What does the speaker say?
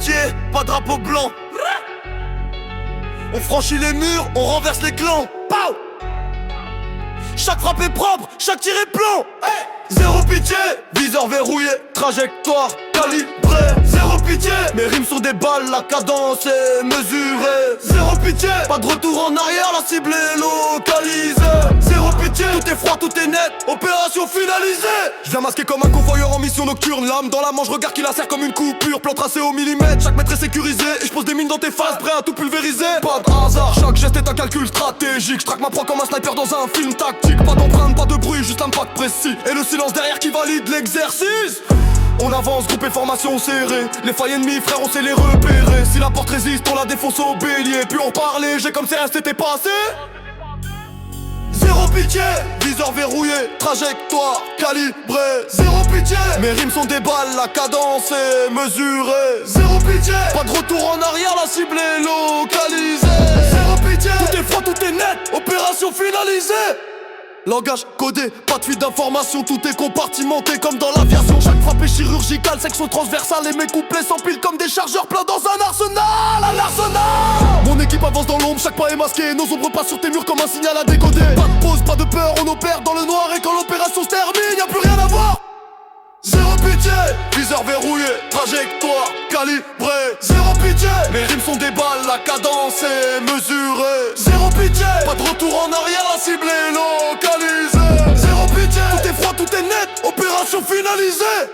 pitié, pas drapeau blanc. On franchit les murs, on renverse les clans. Pow! Chaque frappe est propre, chaque tir est plan. Hey! Zéro pitié, viseur verrouillé, trajectoire calibrée. Zéro pitié, mes rimes sont des balles, la cadence est mesurée. Zéro pitié, pas de retour en arrière, la cible est localisée. Zéro pitié, tout est froid, tout est net, opération finalisée. Je viens masqué comme un convoyeur en mission nocturne. Lame dans la manche, regarde qui la serre comme une coupure. Plan tracé au millimètre, chaque mètre est sécurisé. Et je pose des mines dans tes faces, prêt à tout pulvériser. Pas de hasard, chaque geste est un calcul stratégique. Je traque ma proie comme un sniper dans un film tactique. Pas d'empreinte, pas de bruit, juste l'impact précis. Et le silence derrière qui valide l'exercice. On avance, groupe et formation serrée. Les failles ennemies, frère, on sait les repérer. Si la porte résiste, on la défonce au bélier. Puis on parlait, j'ai comme si rien s'était passé. Zéro pitié, viseur verrouillé, trajectoire calibrée. Zéro pitié, mes rimes sont des balles, la cadence est mesurée. Zéro pitié, pas de retour en arrière, la cible est localisée. Zéro pitié, tout est froid, tout est net, opération finalisée. Langage codé, pas de fuite d'informations, tout est compartimenté comme dans l'aviation. Chaque frappe est chirurgicale, section transversale. Et mes couplets s'empilent comme des chargeurs pleins dans un arsenal. Un arsenal. Mon équipe avance dans l'ombre, chaque pas est masqué. Nos ombres passent sur tes murs comme un signal à décoder. Pas de pause, pas de peur, on opère dans le noir. Et quand l'opération se termine, y'a plus rien à voir. Zéro pitié, viseur verrouillé, trajectoire calibrée. Zéro pitié, mes rimes sont des balles, la cadence est mesurée. Zéro pitié, pas de retour en arrière, la cible est localisée. Zéro pitié, tout est froid, tout est net, opération finalisée.